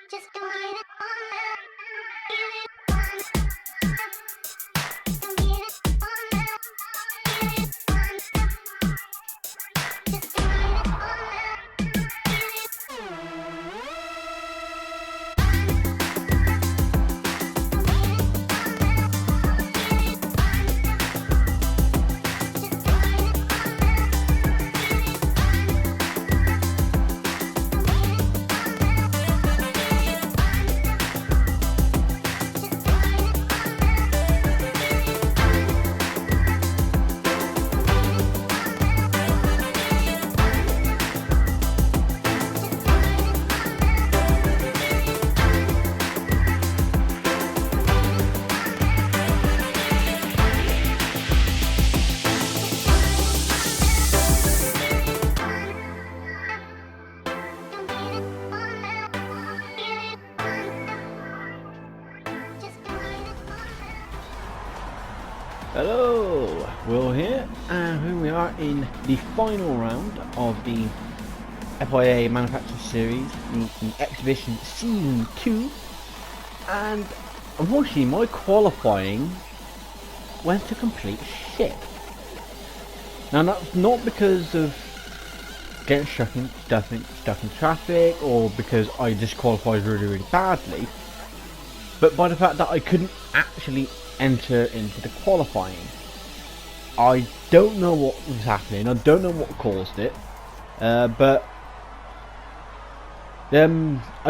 Just don't get it on now. Get it on. Don't get it on now. Get it on. Just don't get it on now. Get it Hello, Will here, and here we are in the final round of the FIA Manufacturers Series, the Exhibition Season 2, and unfortunately my qualifying went to complete shit. Now that's not because of getting stuck in traffic, or because I disqualified really badly, but by the fact that I couldn't actually enter into the qualifying. I don't know what was happening, I don't know what caused it, but I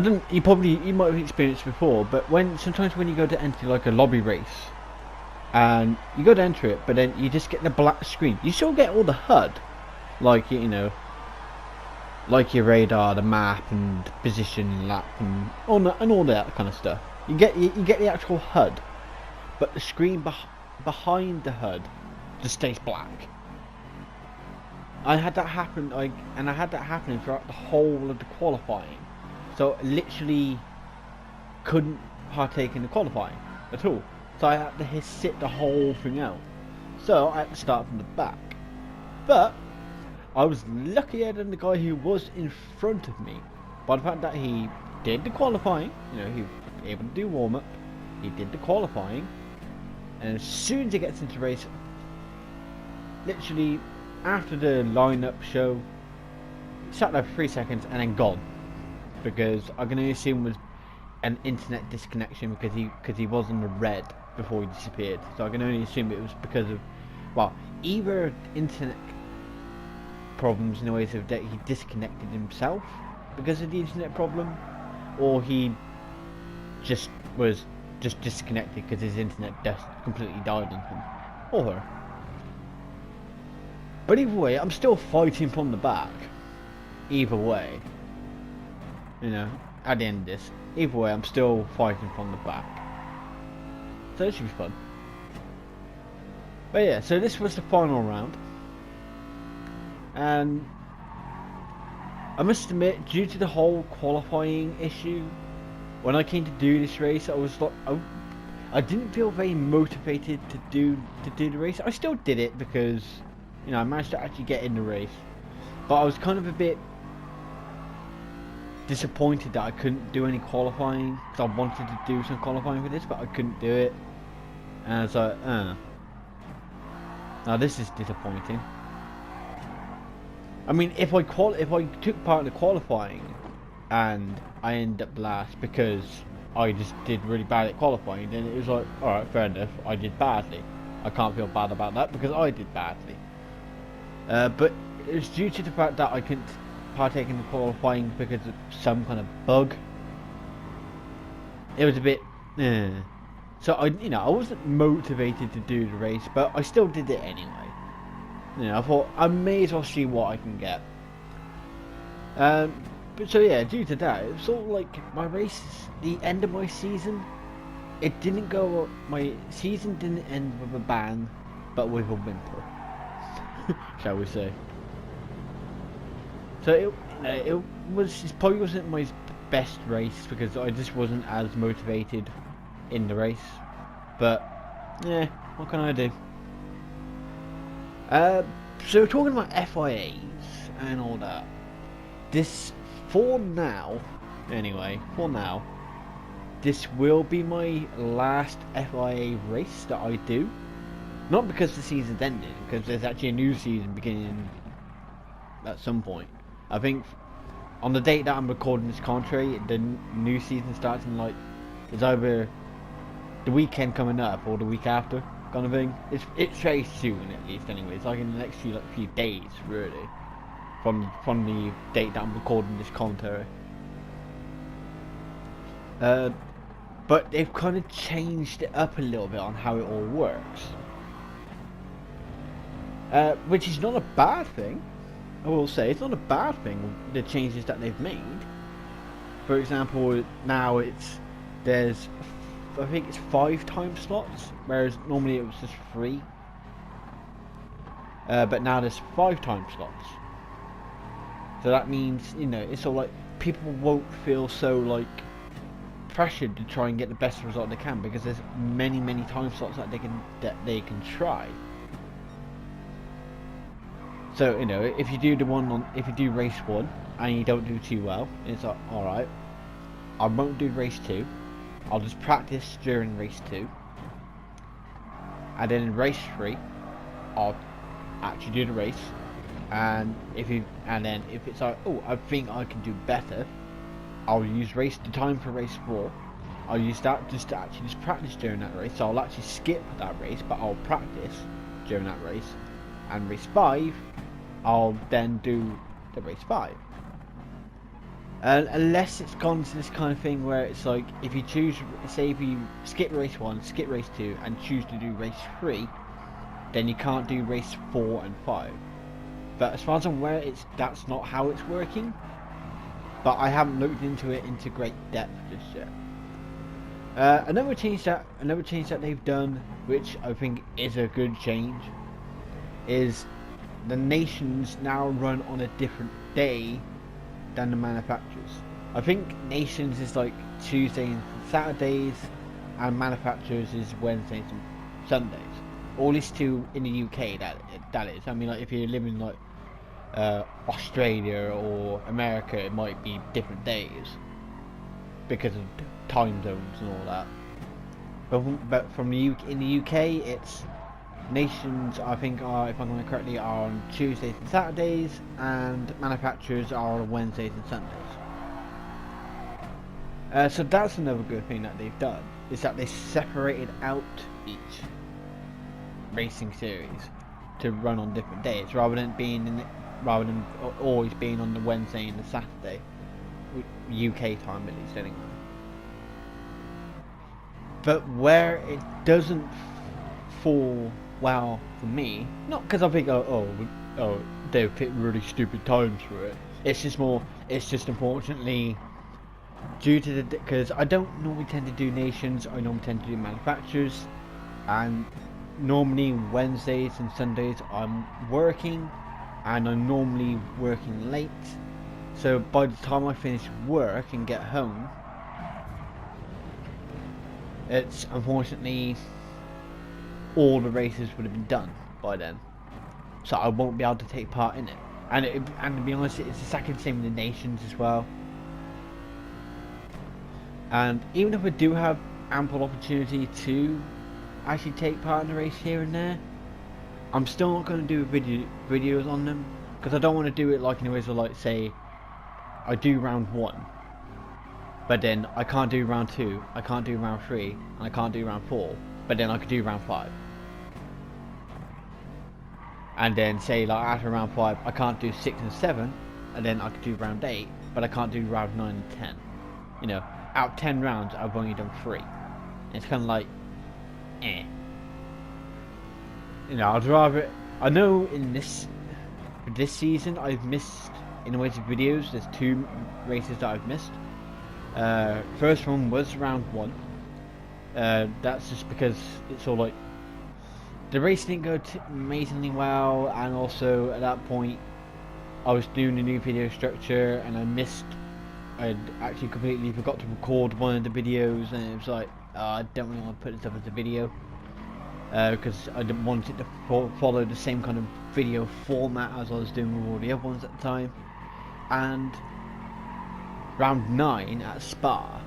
don't. You might have experienced before, but sometimes when you go to enter like a lobby race, and you go to enter it, but then you just get the black screen. You still get all the HUD, like like your radar, the map, and position, lap, and all that kind of stuff. You get the actual HUD. But the screen behind the HUD just stays black. I had that happen, and I had that happening throughout the whole of the qualifying. So I literally couldn't partake in the qualifying at all. So I had to sit the whole thing out. So I had to start from the back. But I was luckier than the guy who was in front of me, by the fact that he did the qualifying. He was able to do warm up. He did the qualifying. And as soon as he gets into the race, literally after the lineup show, he sat there for 3 seconds and then gone, because I can only assume it was an internet disconnection, because he was on the red before he disappeared. So I can only assume it was because of, well, either internet problems in the ways of that he disconnected himself because of the internet problem, or he just was disconnected because his internet just completely died on him or her. But either way, I'm still fighting from the back. Either way, at the end of this, either way, I'm still fighting from the back. So this should be fun. But yeah, so this was the final round, and I must admit, due to the whole qualifying issue, when I came to do this race, I was like, I didn't feel very motivated to do the race. I still did it because, I managed to actually get in the race. But I was kind of a bit disappointed that I couldn't do any qualifying, because I wanted to do some qualifying for this, but I couldn't do it. And I was like, now this is disappointing. I mean, if I took part in the qualifying and I end up last because I just did really bad at qualifying, then it was like, alright, fair enough, I did badly. I can't feel bad about that because I did badly. But it was due to the fact that I couldn't partake in the qualifying because of some kind of bug. It was a bit, So I wasn't motivated to do the race, but I still did it anyway. I thought I may as well see what I can get. But so yeah, due to that, it was sort of like my race, the end of my season. It didn't go. My season didn't end with a bang, but with a whimper, shall we say? So it probably wasn't my best race because I just wasn't as motivated in the race. But yeah, what can I do? So talking about FIAs and all that, this for now anyway, for now, this will be my last FIA race that I do. Not because the season's ended, because there's actually a new season beginning at some point. I think on the date that I'm recording this commentary, the new season starts in like, it's either the weekend coming up or the week after, kind of thing. It's very soon, at least anyway. It's like in the next few days, really, from the date that I'm recording this commentary. But they've kind of changed it up a little bit on how it all works, which is not a bad thing. I will say it's not a bad thing, the changes that they've made. For example, now there's I think it's 5 time slots, whereas normally it was just 3. But now there's 5 time slots. So that means, you know, it's all like people won't feel so like pressured to try and get the best result they can, because there's many time slots that they can try. So, you know, if you do race 1 and you don't do too well, it's like, alright, I won't do race 2. I'll just practice during race 2, and then in race 3, I'll actually do the race. And if it's like, oh, I think I can do better, I'll use the time for race 4. I'll use that just to actually just practice during that race. So I'll actually skip that race, but I'll practice during that race. And race 5, I'll then do the race 5. Unless it's gone to this kind of thing where it's like, if you skip race 1, skip race 2, and choose to do race 3, then you can't do race 4 and 5. But as far as I'm aware, that's not how it's working. But I haven't looked into it into great depth just yet. Another change that they've done, which I think is a good change, is the nations now run on a different day than the manufacturers. I think nations is like Tuesdays and Saturdays, and manufacturers is Wednesdays and Sundays. Or at least two in the UK. That is. I mean, like if you're living like Australia or America, it might be different days because of time zones and all that. But from the in the UK, it's nations, I think, are, if I'm remember correctly, are on Tuesdays and Saturdays, and manufacturers are on Wednesdays and Sundays. So that's another good thing that they've done, is that they separated out each racing series to run on different days, rather than always being on the Wednesday and the Saturday, UK time at least anyway. But where it doesn't fall well for me, not because I think oh they've picked really stupid times for it. It's just unfortunately due to because I don't normally tend to do nations. I normally tend to do manufacturers, and normally Wednesdays and Sundays I'm working, and I'm normally working late. So by the time I finish work and get home, it's unfortunately all the races would have been done by then, so I won't be able to take part in it. And to be honest, it's the second same in the nations as well. And even if I do have ample opportunity to actually take part in the race here and there, I'm still not going to do videos on them, because I don't want to do it like in a way, so like say I do round 1, but then I can't do round 2, I can't do round 3, and I can't do round 4, but then I could do round 5. And then say like after round 5 I can't do 6 and 7, and then I could do round 8, but I can't do round 9 and 10. You know, out of 10 rounds I've only done 3. It's kind of like, You know, I'd rather, I know in this season I've missed, in a way, of videos, there's 2 races that I've missed. First one was round 1. That's just because it's all like, the race didn't go amazingly well, and also at that point I was doing a new video structure and I'd actually completely forgot to record one of the videos, and it was like, I don't really want to put this up as a video, because I didn't want it to follow the same kind of video format as I was doing with all the other ones at the time. And round 9 at Spa,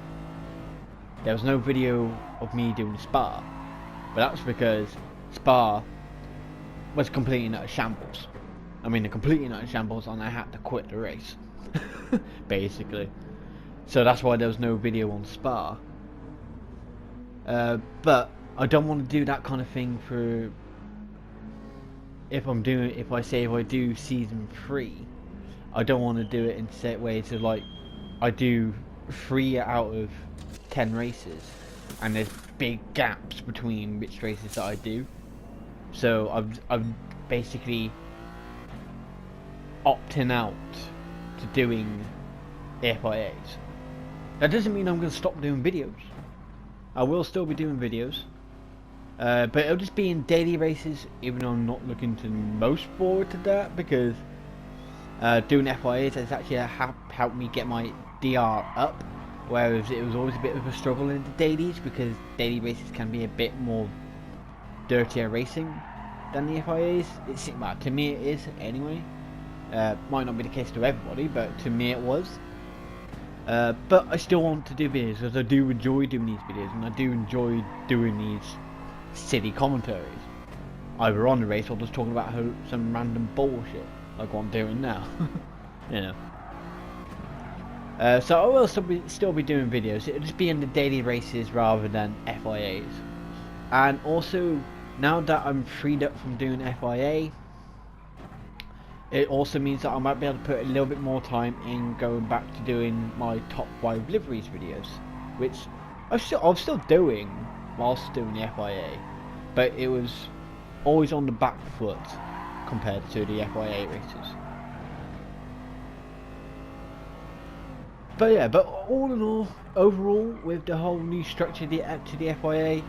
there was no video of me doing Spa, but that's because Spa was completely in utter shambles. I mean, completely in utter shambles, and I had to quit the race, basically. So that's why there was no video on Spa. But I don't want to do that kind of thing for if I do season 3. I don't want to do it in set ways to like I do 3 out of 10 races, and there's big gaps between which races that I do. So I'm basically opting out to doing FIAs. That doesn't mean I'm going to stop doing videos. I will still be doing videos, but it'll just be in daily races, even though I'm not looking to most forward to that, because doing FIAs has actually helped me get my DR up, whereas it was always a bit of a struggle in the dailies, because daily races can be a bit more dirtier racing than the FIAs. Well, to me it is anyway. Might not be the case to everybody, but to me it was. But I still want to do videos, because I do enjoy doing these videos, and I do enjoy doing these silly commentaries, either on the race or just talking about some random bullshit, like what I'm doing now. You know. So I will still be doing videos. It'll just be in the daily races rather than FIAs. And also, now that I'm freed up from doing FIA, it also means that I might be able to put a little bit more time in going back to doing my top 5 liveries videos, which I'm still doing whilst doing the FIA, but it was always on the back foot compared to the FIA races. But yeah, but all in all, overall, with the whole new structure to the FIA,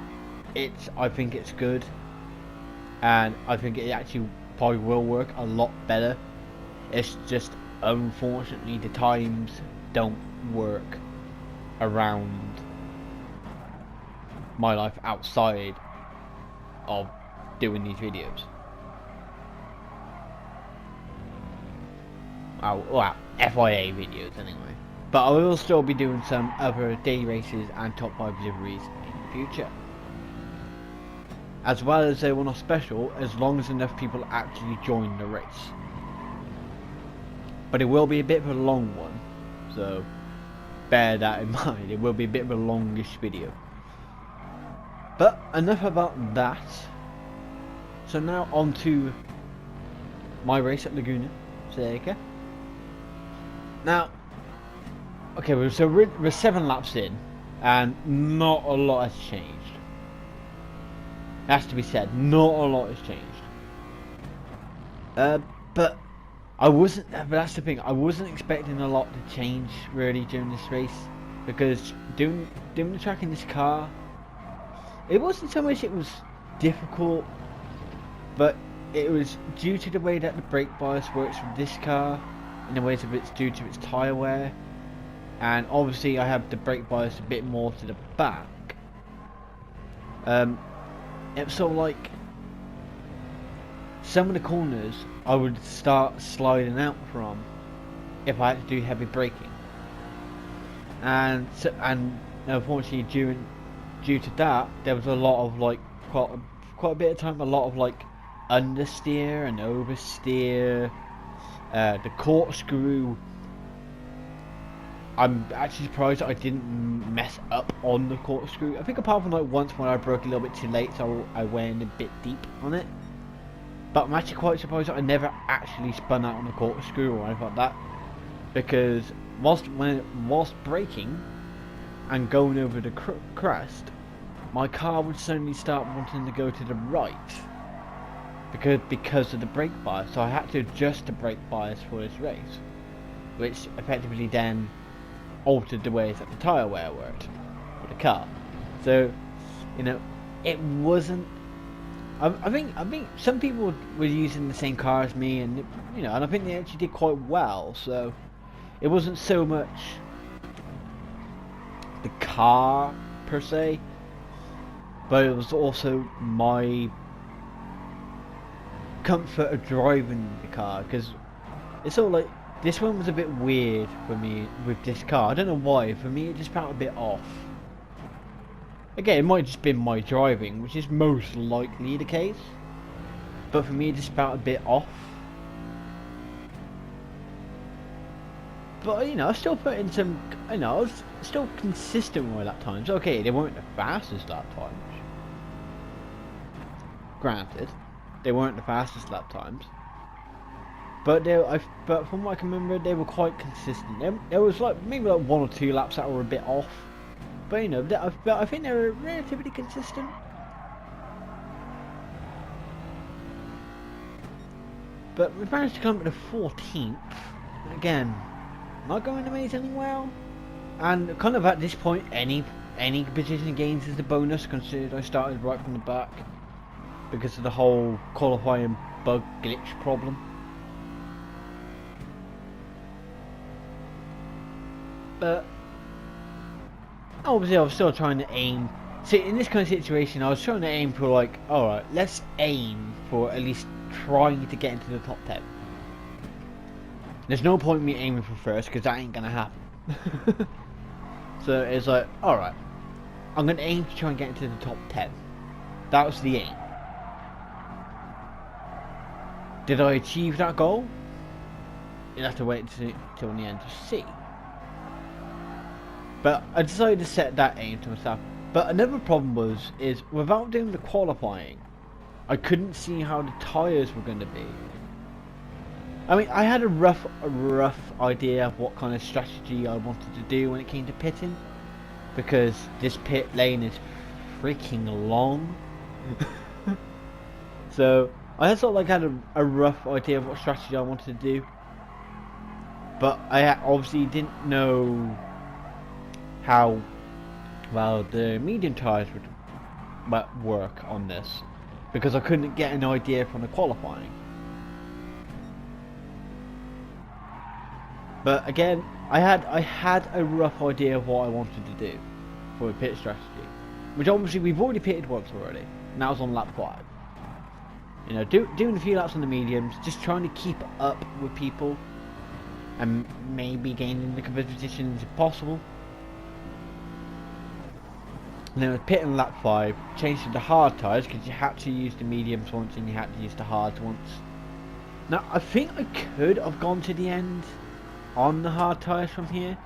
I think it's good, and I think it actually probably will work a lot better. It's just unfortunately the times don't work around my life outside of doing these videos. Well, FIA videos anyway. But I will still be doing some other day races and top 5 liveries in the future, as well as a one-off special, as long as enough people actually join the race. But it will be a bit of a long one, so bear that in mind. It will be a bit of a longish video. But enough about that. So now on to my race at Laguna Seca. Now, okay, so we're 7 laps in, and not a lot has changed. Has to be said, not a lot has changed. But that's the thing, I wasn't expecting a lot to change really during this race, because doing the track in this car, it wasn't so much it was difficult, but it was due to the way that the brake bias works with this car, in the ways of it's due to its tyre wear, and obviously I have the brake bias a bit more to the back. It's sort of like some of the corners I would start sliding out from if I had to do heavy braking, and unfortunately due to that there was a lot of like quite a bit of time, a lot of like understeer and oversteer. The corkscrew, I'm actually surprised that I didn't mess up on the corkscrew. I think apart from like once when I broke a little bit too late, so I went a bit deep on it. But I'm actually quite surprised that I never actually spun out on the corkscrew or anything like that, because whilst braking and going over the crest, my car would suddenly start wanting to go to the right because of the brake bias. So I had to adjust the brake bias for this race, which effectively then altered the way that the tyre wear worked for the car. So, you know, it wasn't. I think some people were using the same car as me, and you know, and I think they actually did quite well. So it wasn't so much the car per se, but it was also my comfort of driving the car, because it's all like this one was a bit weird for me with this car. I don't know why. For me, it just felt a bit off. Again, it might have just been my driving, which is most likely the case. But for me, it just felt a bit off. But, you know, I still put in some, you know, I was still consistent with my lap times. Okay, they weren't the fastest lap times. Granted, they weren't the fastest lap times. But but from what I can remember, they were quite consistent. There was like maybe like 1 or 2 laps that were a bit off. But, you know, I think they were relatively consistent. But we managed to come up to the 14th. Again, not going amazingly well. And kind of at this point, any position gains is a bonus, considering I started right from the back because of the whole qualifying bug glitch problem. But obviously I was still trying to aim. See, in this kind of situation, I was trying to aim for like, alright, let's aim for at least trying to get into the top 10. There's no point in me aiming for first, because that ain't gonna happen. So it's like, alright, I'm gonna aim to try and get into the top 10. That was the aim. Did I achieve that goal? You'll have to wait till the end to see. But I decided to set that aim to myself. But another problem is without doing the qualifying, I couldn't see how the tyres were going to be. I mean, I had a rough idea of what kind of strategy I wanted to do when it came to pitting, because this pit lane is freaking long. So I sort of like had a rough idea of what strategy I wanted to do, but I obviously didn't know how well the medium tyres would work on this, because I couldn't get an idea from the qualifying. But again, I had a rough idea of what I wanted to do for a pit strategy, which obviously we've already pitted once already, and that was on lap 5. You know, doing a few laps on the mediums, just trying to keep up with people, and maybe gaining the competitive positions if possible. And then with pitting lap 5, changed to the hard tyres, because you had to use the mediums once and you had to use the hards once. Now, I think I could have gone to the end on the hard tyres from here.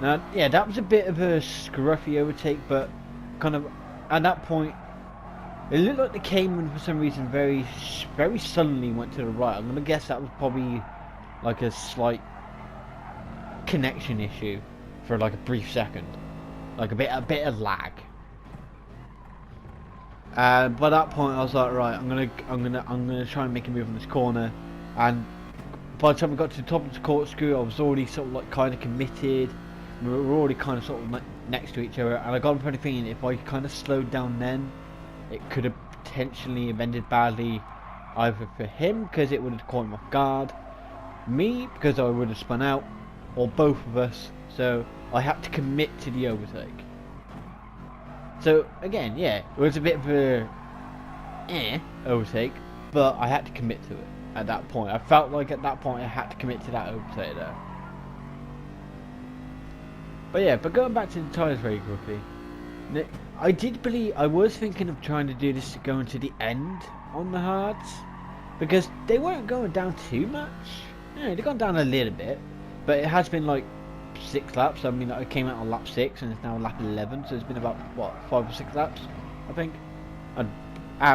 Now, yeah, that was a bit of a scruffy overtake, but kind of at that point, it looked like the Cayman for some reason very suddenly went to the right. I'm gonna guess that was probably like a slight connection issue for like a brief second, like a bit of lag. By that point, I was like, right, I'm gonna try and make a move on this corner. And by the time I got to the top of the corkscrew, I was already sort of like kind of committed. We were already kind of sort of next to each other, and I got a funny feeling if I kind of slowed down then, it could have potentially have ended badly, either for him because it would have caught him off guard, me because I would have spun out, or both of us. So I had to commit to the overtake. So again, yeah, it was a bit of a overtake, but I had to commit to it at that point. I felt like at that point I had to commit to that overtake there. But yeah, but going back to the tyres very quickly, I was thinking of trying to do this going to the end on the hards, because they weren't going down too much. Yeah, they've gone down a little bit, but it has been like 6 laps. I mean, I came out on lap 6 and it's now lap 11, so it's been about what, 5 or 6 laps, I think.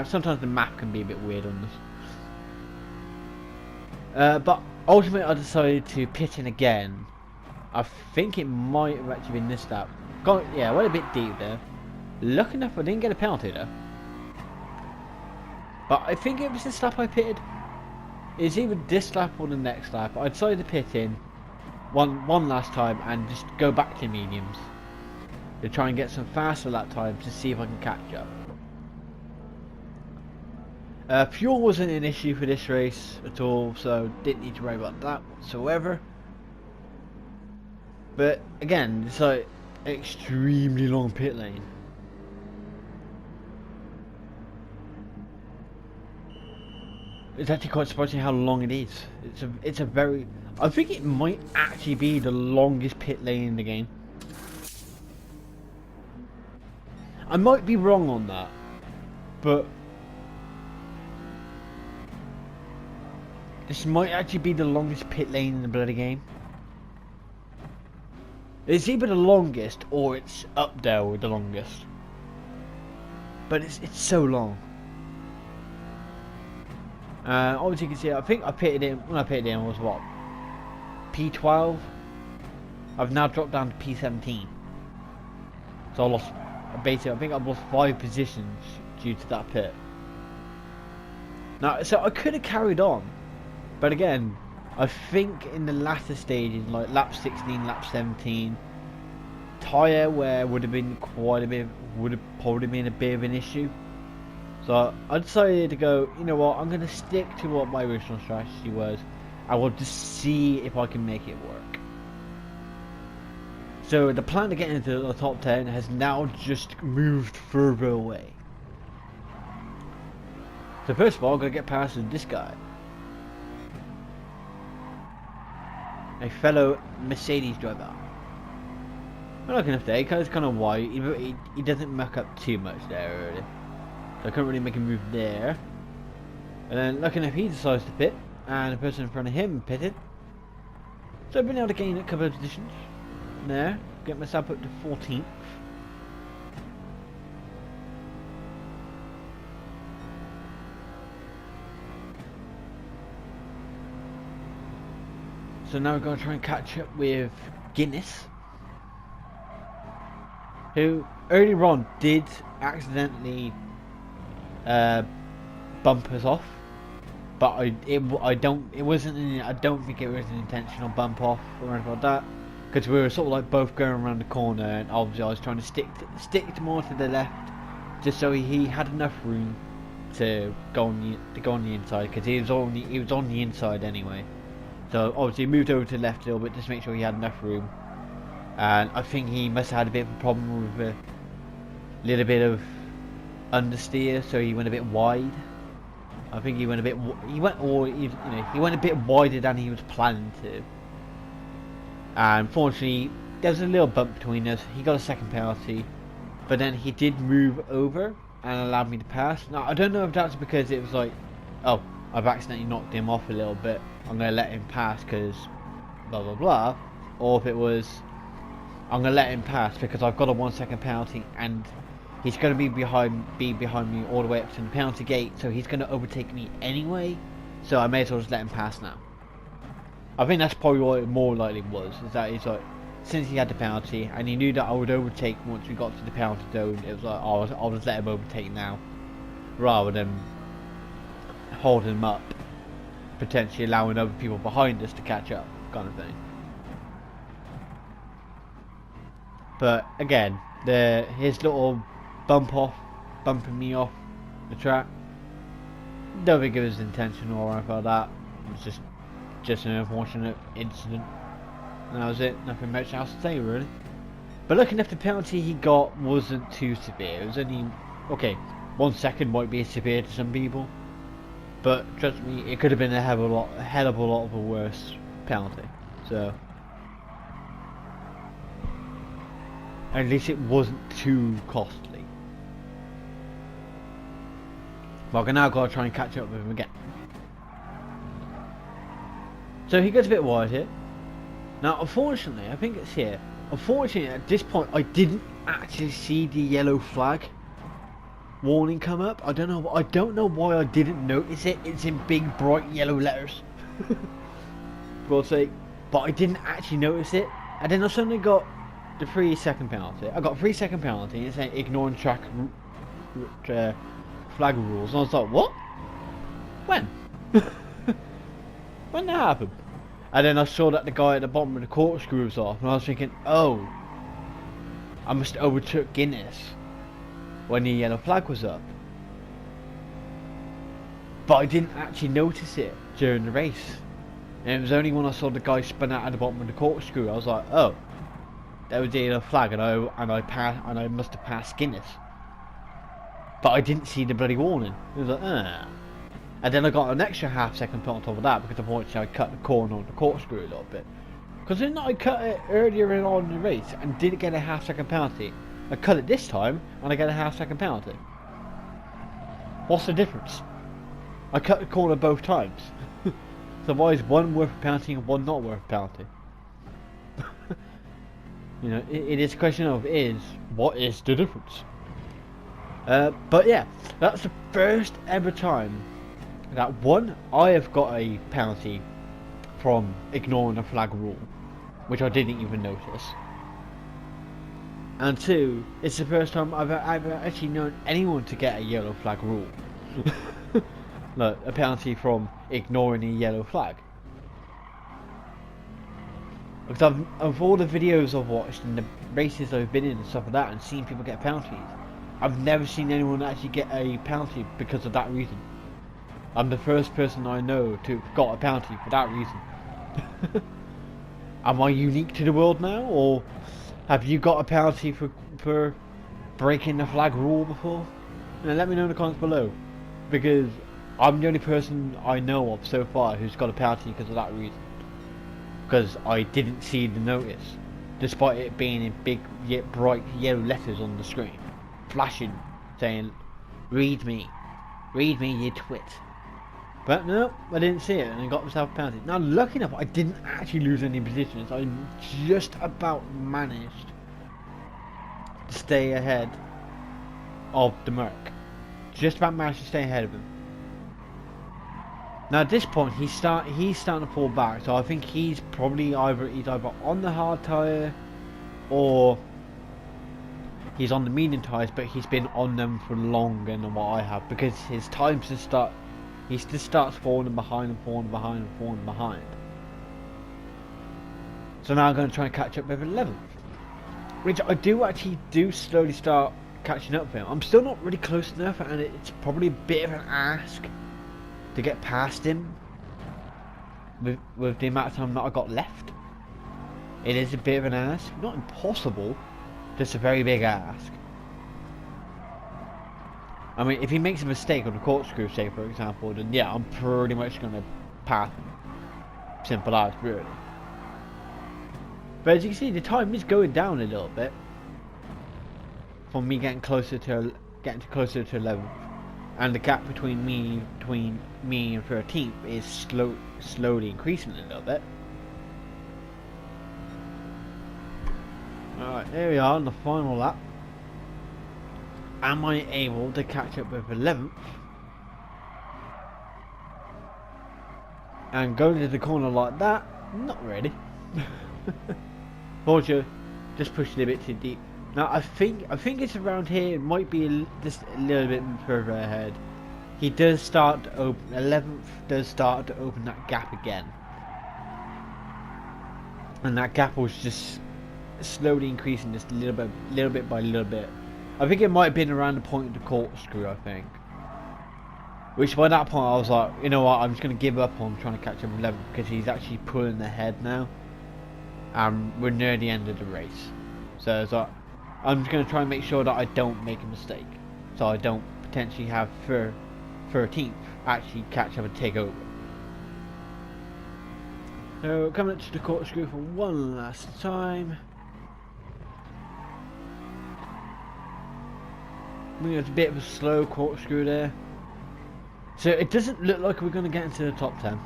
Sometimes the map can be a bit weird on this. But ultimately, I decided to pit in again. I think it might have actually been this lap. Yeah, I went a bit deep there. Lucky enough, I didn't get a penalty there. But I think it was this lap I pitted. It's either this lap or the next lap. I decided to pit in one last time and just go back to mediums to try and get some faster lap times to see if I can catch up. Fuel wasn't an issue for this race at all, so didn't need to worry about that whatsoever. But again, it's like extremely long pit lane. It's actually quite surprising how long it is. It's a very. I think it might actually be the longest pit lane in the game. I might be wrong on that, but this might actually be the longest pit lane in the bloody game. It's either the longest or it's up there with the longest. But it's so long. Obviously you can see, I think I pitted in, when I pitted in was what? P12? I've now dropped down to P17. So I lost, basically I think I've lost 5 positions due to that pit. Now, so I could have carried on. But again, I think in the latter stages, like lap 16, lap 17, tyre wear would have been quite a bit, would have probably been a bit of an issue. So I decided to go, you know what, I'm going to stick to what my original strategy was. I will just see if I can make it work. So the plan to get into the top 10 has now just moved further away. So first of all, I'm going to get past this guy. A fellow Mercedes driver. I'm looking up there, he's kind of wide, he doesn't muck up too much there really. So I couldn't really make a move there. And then looking up, he decides to pit, and the person in front of him pitted. So I've been able to gain a couple of positions there, get myself up to 14th. So now we're going to try and catch up with Guinness, who earlier on did accidentally bump us off, but I don't think it was an intentional bump off or anything like that, because we were sort of like both going around the corner, and obviously I was trying to stick more to the left, just so he had enough room to go on the inside, because he was on the inside anyway. So obviously he moved over to the left a little bit just to make sure he had enough room. And I think he must have had a bit of a problem with a little bit of understeer, so he went a bit wide. I think he went a bit he went a bit wider than he was planning to. And fortunately there was a little bump between us. He got a second penalty, but then he did move over and allowed me to pass. Now I don't know if that's because it was like, oh, I've accidentally knocked him off a little bit, I'm going to let him pass because blah blah blah, or if it was I'm going to let him pass because I've got a 1 second penalty and he's going to be behind me all the way up to the penalty gate, so he's going to overtake me anyway, so I may as well just let him pass now. I think that's probably what it more likely was, is that he's like, since he had the penalty and he knew that I would overtake once we got to the penalty zone, it was like, oh, I'll just let him overtake now rather than holding him up, potentially allowing other people behind us to catch up, kind of thing. But again, his little bumping me off the track, don't think it was intentional or anything like that. It was just an unfortunate incident, and that was it. Nothing much else to say really. But looking at the penalty he got wasn't too severe. It was only, okay, 1 second might be severe to some people, but trust me, it could have been a hell of a lot of a worse penalty. So at least it wasn't too costly. But I now got to try and catch up with him again. So he gets a bit wide here. Now unfortunately, I think it's here. Unfortunately at this point I didn't actually see the yellow flag warning come up. I don't know why I didn't notice it. It's in big bright yellow letters. For God's sake. But I didn't actually notice it. And then I suddenly got the 3 second penalty. I got 3 second penalty and it's saying ignoring track flag rules. And I was like, what? When? When that happened? And then I saw that the guy at the bottom of the corkscrew was off, and I was thinking, oh, I must have overtook Guinness when the yellow flag was up. But I didn't actually notice it during the race. And it was only when I saw the guy spin out at the bottom of the corkscrew, I was like, oh, that was the yellow flag, and I must have passed Guinness. But I didn't see the bloody warning. It was like, ah. And then I got an extra half-second on top of that because unfortunately I cut the corner on the corkscrew a little bit. Because then I cut it earlier on in the race and didn't get a half-second penalty. I cut it this time and I get a half-second penalty. What's the difference? I cut the corner both times. So why is one worth a penalty and one not worth a penalty? You know, it is a question of what is the difference? But yeah, that's the first ever time that one, I have got a penalty from ignoring a flag rule, which I didn't even notice. And two, it's the first time I've actually known anyone to get a yellow flag rule. Look, a penalty from ignoring a yellow flag. Because of all the videos I've watched and the races I've been in and stuff like that and seen people get penalties, I've never seen anyone actually get a penalty because of that reason. I'm the first person I know to have got a penalty for that reason. Am I unique to the world now, or have you got a penalty for breaking the flag rule before? Now let me know in the comments below, because I'm the only person I know of so far who's got a penalty because of that reason. Because I didn't see the notice, despite it being in big yet bright yellow letters on the screen, flashing, saying, read me, you twit." But no, I didn't see it and I got myself a penalty. Now lucky enough, I didn't actually lose any positions. I just about managed to stay ahead of the Merc. Just about managed to stay ahead of him. Now at this point he's starting to fall back, so I think he's either on the hard tyre or he's on the medium tyres, but he's been on them for longer than what I have, because his times just starts falling behind. So now I'm going to try and catch up with 11th, which I do slowly start catching up with him. I'm still not really close enough, and it's probably a bit of an ask to get past him with the amount of time that I got left. It is a bit of an ask, not impossible, just a very big ask. I mean, if he makes a mistake on the corkscrew, say for example, then yeah, I'm pretty much going to pass him. Simple as, really. But as you can see, the time is going down a little bit from me getting closer to 11th, and the gap between me and 13th is slowly increasing a little bit. Alright, there we are on the final lap. Am I able to catch up with 11th and go into the corner like that? Not really. Fortunately, just pushed it a bit too deep. Now I think it's around here. It might be just a little bit further ahead. He does start to open. 11th does start to open that gap again, and that gap was just slowly increasing, just little bit by little bit. I think it might have been around the point of the corkscrew, I think. Which by that point I was like, you know what, I'm just going to give up on trying to catch up with 11 because he's actually pulling ahead now. We're near the end of the race. So it's like, I'm just going to try and make sure that I don't make a mistake. So I don't potentially have 13th actually catch up and take over. So coming up to the corkscrew for one last time. I mean, it's a bit of a slow corkscrew there. So it doesn't look like we're going to get into the top 10.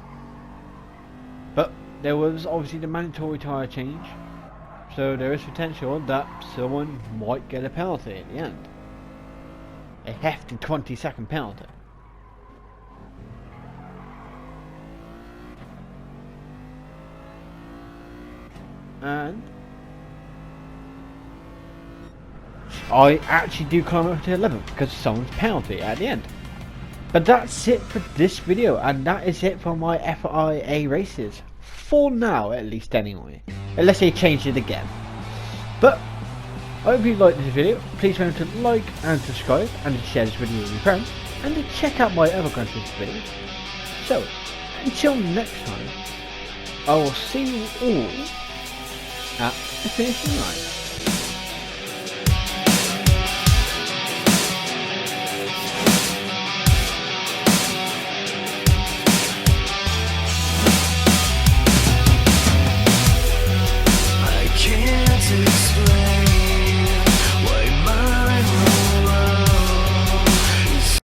But there was obviously the mandatory tyre change. So there is potential that someone might get a penalty at the end. A hefty 20-second penalty. And I actually do climb up to 11th because of someone's penalty at the end. But that's it for this video, and that is it for my FIA races. For now, at least anyway. Unless they change it again. But I hope you liked this video. Please remember to like and subscribe, and to share this video with your friends, and to check out my other Gran Turismo videos. So, until next time, I will see you all at the finishing line.